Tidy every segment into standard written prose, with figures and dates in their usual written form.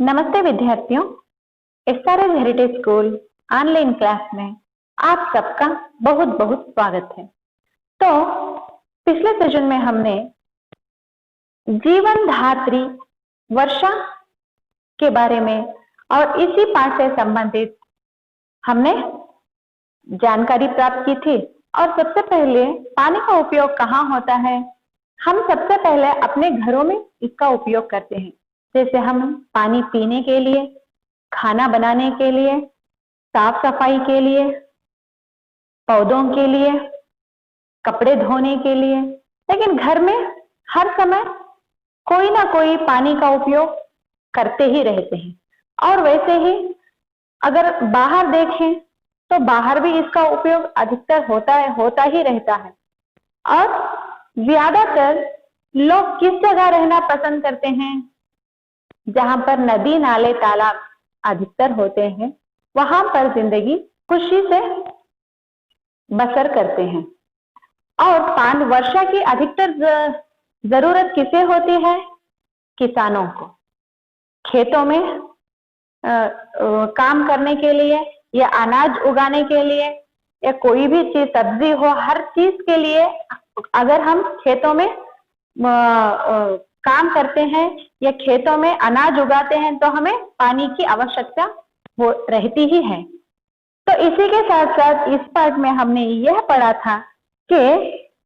नमस्ते विद्यार्थियों, SRS heritage school online class में आप सबका बहुत बहुत स्वागत है। तो पिछले सेशन में हमने जीवन धात्री वर्षा के बारे में और इसी पाठ से संबंधित हमने जानकारी प्राप्त की थी। और सबसे पहले पानी का उपयोग कहाँ होता है, हम सबसे पहले अपने घरों में इसका उपयोग करते हैं। जैसे हम पानी पीने के लिए, खाना बनाने के लिए, साफ सफाई के लिए, पौधों के लिए, कपड़े धोने के लिए। लेकिन घर में हर समय कोई ना कोई पानी का उपयोग करते ही रहते हैं। और वैसे ही अगर बाहर देखें तो बाहर भी इसका उपयोग अधिकतर होता ही रहता है। और ज्यादातर लोग किस जगह रहना पसंद करते हैं, जहां पर नदी नाले तालाब अधिकतर होते हैं, वहां पर जिंदगी खुशी से बसर करते हैं। और वर्षा की अधिकतर जरूरत किसे होती है? किसानों को, खेतों में काम करने के लिए या अनाज उगाने के लिए या कोई भी चीज सब्जी हो, हर चीज के लिए अगर हम खेतों में काम करते हैं या खेतों में अनाज उगाते हैं तो हमें पानी की आवश्यकता वो रहती ही है। तो इसी के साथ साथ इस पाठ में हमने यह पढ़ा था कि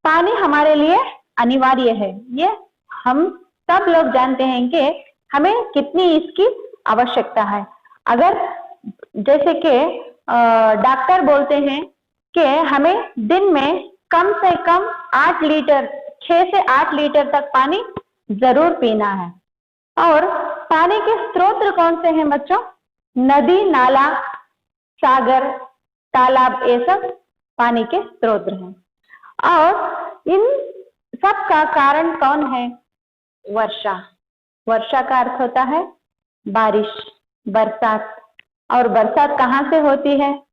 पानी हमारे लिए अनिवार्य है। ये हम सब लोग जानते हैं कि हमें कितनी इसकी आवश्यकता है। अगर जैसे कि डॉक्टर बोलते हैं कि हमें दिन में कम से कम 8 लीटर, 6 से 8 लीटर तक पानी जरूर पीना है। और पानी के स्रोत कौन से हैं बच्चों? नदी, नाला, सागर, तालाब, ये सब पानी के स्रोत हैं। और इन सब का कारण कौन है? वर्षा। वर्षा का अर्थ होता है बारिश, बरसात। और बरसात कहाँ से होती है?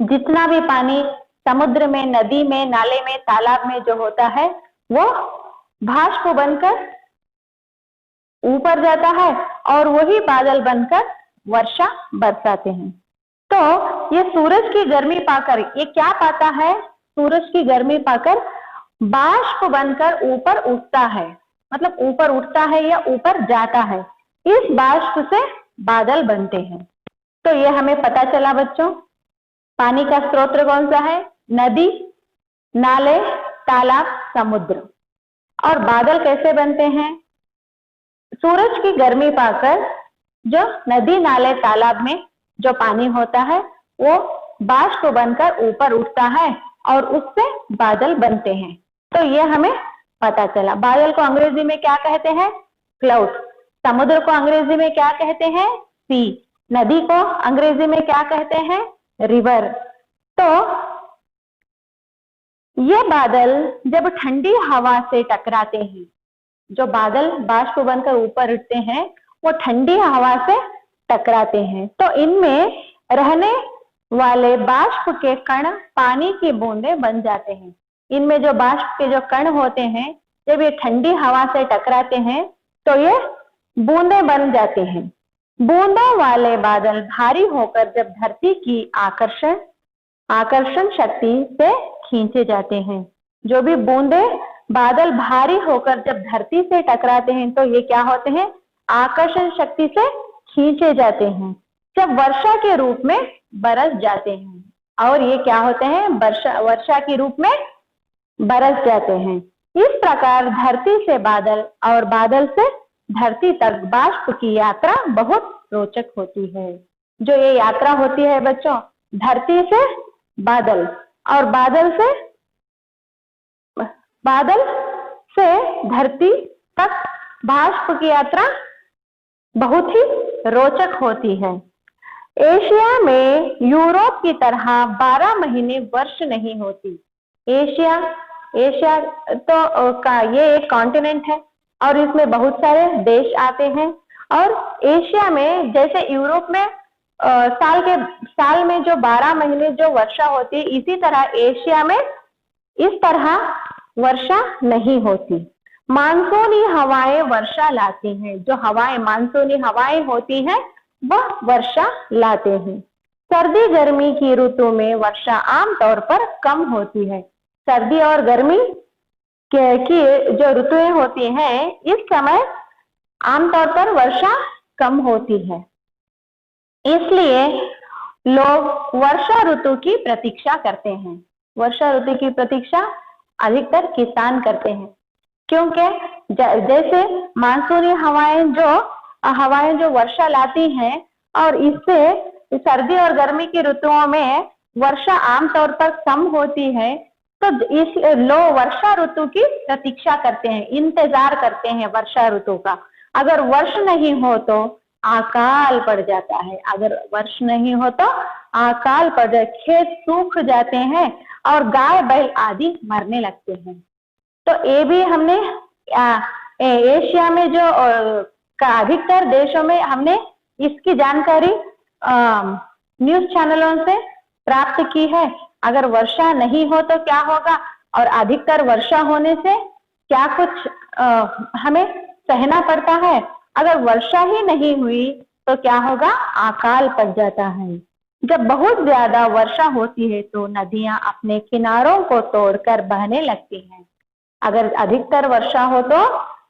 जितना भी पानी समुद्र में, नदी में, नाले में, तालाब में जो होता है वो भाष्प बनकर ऊपर जाता है और वही बादल बनकर वर्षा बरसाते हैं। तो ये सूरज की गर्मी पाकर, ये क्या पाता है? सूरज की गर्मी पाकर बाष्प बनकर ऊपर उठता है, मतलब ऊपर उठता है या ऊपर जाता है। इस बाष्प से बादल बनते हैं। तो ये हमें पता चला बच्चों, पानी का स्रोत कौन सा है? नदी, नाले, तालाब, समुद्र। और बादल कैसे बनते हैं? सूरज की गर्मी पाकर जो नदी, नाले, तालाब में जो पानी होता है वो बाष्प बनकर ऊपर उठता है और उससे बादल बनते हैं। तो ये हमें पता चला। बादल को अंग्रेजी में क्या कहते हैं? क्लाउड। समुद्र को अंग्रेजी में क्या कहते हैं? सी। नदी को अंग्रेजी में क्या कहते हैं? रिवर। तो ये बादल जब ठंडी हवा से टकराते हैं, जो बादल बाष्प बनकर ऊपर उठते हैं वो ठंडी हवा से टकराते हैं। तो इनमें रहने वाले बाष्प के कण पानी की बूंदें बन जाते हैं। इनमें जो बाष्प के जो कण होते हैं, जब ये ठंडी हवा से टकराते हैं तो ये बूंदें बन जाते हैं। बूंदों वाले बादल भारी होकर जब धरती की आकर्षण शक्ति से खींचे जाते हैं। जो भी बूंदे बादल भारी होकर जब धरती से टकराते हैं तो ये क्या होते हैं? आकर्षण शक्ति से खींचे जाते हैं, जब वर्षा के रूप में बरस जाते हैं। और ये क्या होते हैं? वर्षा के रूप में बरस जाते हैं। इस प्रकार धरती से बादल और बादल से धरती तक बाष्प की यात्रा बहुत रोचक होती है। जो ये यात्रा होती है बच्चों, धरती से बादल और बादल से धरती तक बाष्प की यात्रा बहुत ही रोचक होती है। एशिया में यूरोप की तरह 12 महीने वर्ष नहीं होती। एशिया तो का ये एक कॉन्टिनेंट है और इसमें बहुत सारे देश आते हैं। और एशिया में जैसे यूरोप में साल में जो 12 महीने जो वर्षा होती है, इसी तरह एशिया में इस तरह वर्षा नहीं होती। मानसूनी हवाएं वर्षा लाती हैं। जो हवाएं मानसूनी हवाएं होती हैं वह वर्षा लाते हैं। सर्दी गर्मी की ऋतु में वर्षा आमतौर पर कम होती है। सर्दी और गर्मी की जो ऋतुएं होती हैं इस समय आमतौर पर वर्षा कम होती है, इसलिए लोग वर्षा ऋतु की प्रतीक्षा करते हैं। वर्षा ऋतु की प्रतीक्षा अधिकतर किसान करते हैं, क्योंकि जैसे मानसूनी हवाएं जो वर्षा लाती हैं और इससे सर्दी और गर्मी की ऋतुओं में वर्षा आमतौर पर कम होती है, तो इस लोग वर्षा ऋतु की प्रतीक्षा करते हैं, इंतजार करते हैं वर्षा ऋतु का। अगर वर्ष नहीं हो तो अकाल पड़ जाता है। अगर वर्ष नहीं हो तो अकाल पड़ जाए, खेत सूख जाते हैं और गाय बैल आदि मरने लगते हैं। तो ये भी हमने एशिया में जो का अधिकतर देशों में हमने इसकी जानकारी न्यूज चैनलों से प्राप्त की है। अगर वर्षा नहीं हो तो क्या होगा और अधिकतर वर्षा होने से क्या कुछ हमें सहना पड़ता है। अगर वर्षा ही नहीं हुई तो क्या होगा, अकाल पड़ जाता है। जब बहुत ज्यादा वर्षा होती है तो नदियां अपने किनारों को तोड़कर बहने लगती हैं। अगर अधिकतर वर्षा हो तो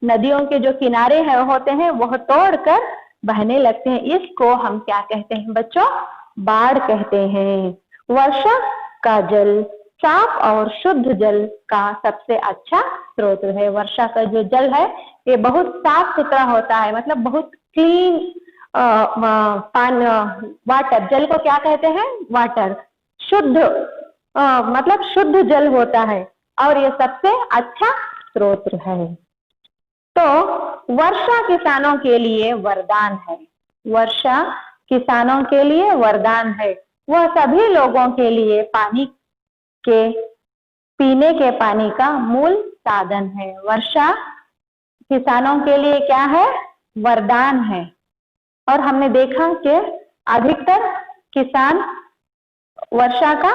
नदियों के जो किनारे होते हैं वह तोड़कर बहने लगते हैं। इसको हम क्या कहते हैं बच्चों, बाढ़ कहते हैं। वर्षा का जल साफ और शुद्ध जल का सबसे अच्छा स्रोत है। वर्षा का जो जल है ये बहुत साफ सुथरा होता है, मतलब बहुत क्लीन वाटर, जल को क्या कहते हैं, वाटर, शुद्ध मतलब शुद्ध जल होता है और ये सबसे अच्छा स्रोत है। तो वर्षा किसानों के लिए वरदान है। वर्षा किसानों के लिए वरदान है। वह सभी लोगों के लिए पीने के पानी का मूल साधन है। वर्षा किसानों के लिए क्या है, वरदान है। और हमने देखा कि अधिकतर किसान वर्षा का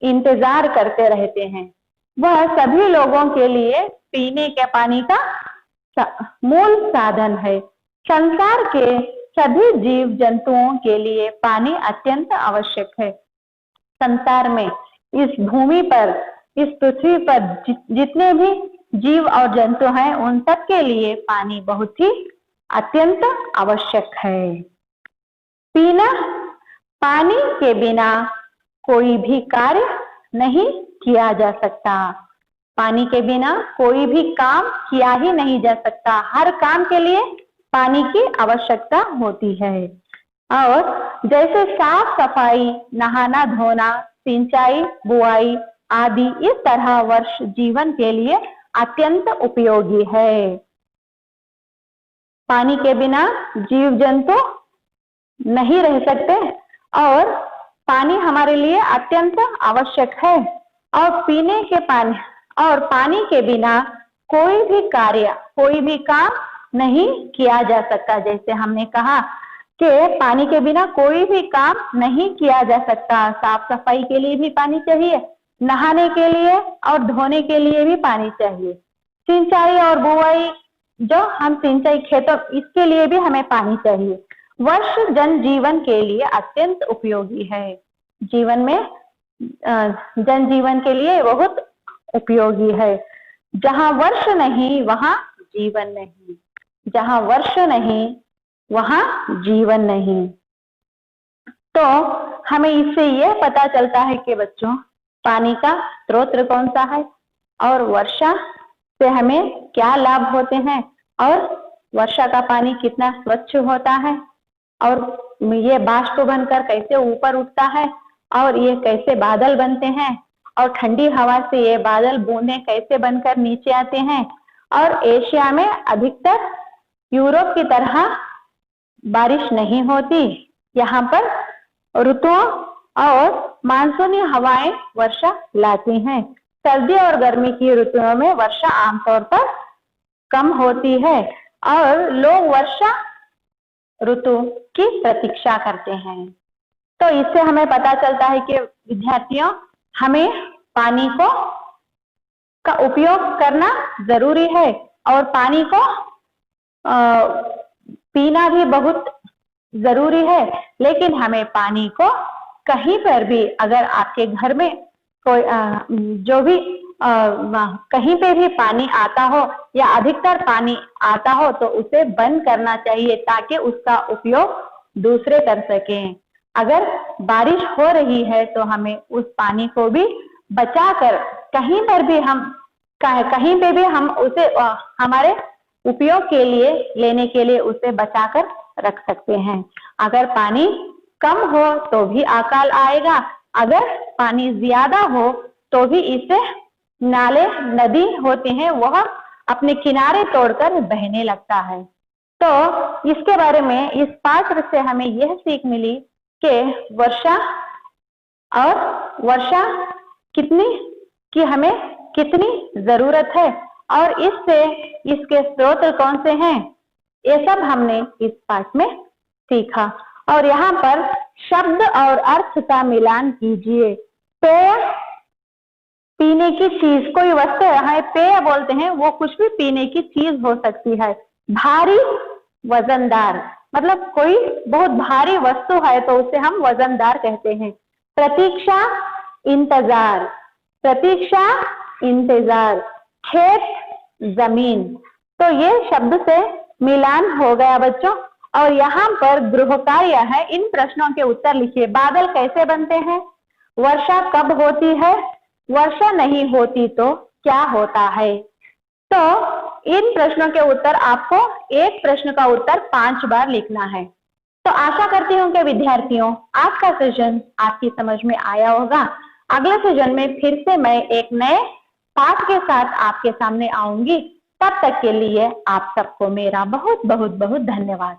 इंतजार करते रहते हैं। वह सभी लोगों के लिए पीने के पानी का मूल साधन है। संसार के सभी जीव जंतुओं के लिए पानी अत्यंत आवश्यक है। संसार में इस भूमि पर, इस पृथ्वी पर जितने भी जीव और जंतु हैं उन सब के लिए पानी बहुत ही अत्यंत आवश्यक है। पीना, पानी के बिना कोई भी कार्य नहीं किया जा सकता। पानी के बिना कोई भी काम किया ही नहीं जा सकता। हर काम के लिए पानी की आवश्यकता होती है। और जैसे साफ सफाई, नहाना धोना, सिंचाई, बुआई आदि, इस तरह वर्ष जीवन के लिए अत्यंत उपयोगी है। पानी के बिना जीव जंतु नहीं रह सकते और पानी हमारे लिए अत्यंत आवश्यक है। और पीने के पानी और पानी के बिना कोई भी कार्य, कोई भी काम नहीं किया जा सकता। जैसे हमने कहा कि पानी के बिना कोई भी काम नहीं किया जा सकता। साफ सफाई के लिए भी पानी चाहिए, नहाने के लिए और धोने के लिए भी पानी चाहिए। सिंचाई और बुआई, जो हम सिंचाई खेतों, इसके लिए भी हमें पानी चाहिए। वर्ष जन जीवन के लिए अत्यंत उपयोगी है। जीवन में जन जीवन के लिए बहुत उपयोगी है। जहां वर्ष नहीं वहां जीवन नहीं। जहां वर्ष नहीं वहां जीवन नहीं। तो हमें इससे यह पता चलता है कि बच्चों, पानी का स्रोत कौन सा है और वर्षा से हमें क्या लाभ होते हैं और वर्षा का पानी कितना स्वच्छ होता है और ये बाष्प बनकर कैसे ऊपर उठता है और ये कैसे बादल बनते हैं और ठंडी हवा से ये बादल बूंदें कैसे बनकर नीचे आते हैं। और एशिया में अधिकतर यूरोप की तरह बारिश नहीं होती। यहाँ पर ऋतुओं और मानसूनी हवाएं वर्षा लाती हैं। सर्दी और गर्मी की ऋतुओं में वर्षा आमतौर पर कम होती है और लोग वर्षा ऋतु की प्रतीक्षा करते हैं। तो इससे हमें पता चलता है कि विद्यार्थियों, हमें पानी का उपयोग करना जरूरी है और पानी को पीना भी बहुत जरूरी है, लेकिन हमें पानी को कहीं पर भी, अगर आपके घर में कोई जो भी कहीं पे भी पानी आता हो या अधिकतर पानी आता हो तो उसे बंद करना चाहिए ताकि उसका उपयोग दूसरे कर सकें। अगर बारिश हो रही है तो हमें उस पानी को भी बचाकर कहीं पर भी कहीं पे भी हम उसे हमारे उपयोग के लिए लेने के लिए उसे बचाकर रख सकते हैं। अगर पानी कम हो तो भी अकाल आएगा, अगर पानी ज्यादा हो तो भी इससे नाले नदी होते हैं वह अपने किनारे तोड़कर बहने लगता है। तो इसके बारे में इस पाठ से हमें यह सीख मिली कि वर्षा की हमें कितनी जरूरत है और इसके स्रोत कौन से हैं, ये सब हमने इस पाठ में सीखा। और यहाँ पर शब्द और अर्थ का मिलान कीजिए। पेय पीने की चीज, कोई वस्तु है पेय बोलते हैं, वो कुछ भी पीने की चीज हो सकती है। भारी वजनदार, मतलब कोई बहुत भारी वस्तु है तो उसे हम वजनदार कहते हैं। प्रतीक्षा इंतजार, खेत जमीन। तो ये शब्द से मिलान हो गया बच्चों। और यहाँ पर गृह कार्य है, इन प्रश्नों के उत्तर लिखिए। बादल कैसे बनते हैं, वर्षा कब होती है, वर्षा नहीं होती तो क्या होता है। तो इन प्रश्नों के उत्तर आपको एक प्रश्न का उत्तर 5 बार लिखना है। तो आशा करती हूँ कि विद्यार्थियों आज का सेशन आपकी समझ में आया होगा। अगले सेशन में फिर से मैं एक नए पाठ के साथ आपके सामने आऊंगी। तब तक के लिए आप सबको मेरा बहुत बहुत बहुत धन्यवाद।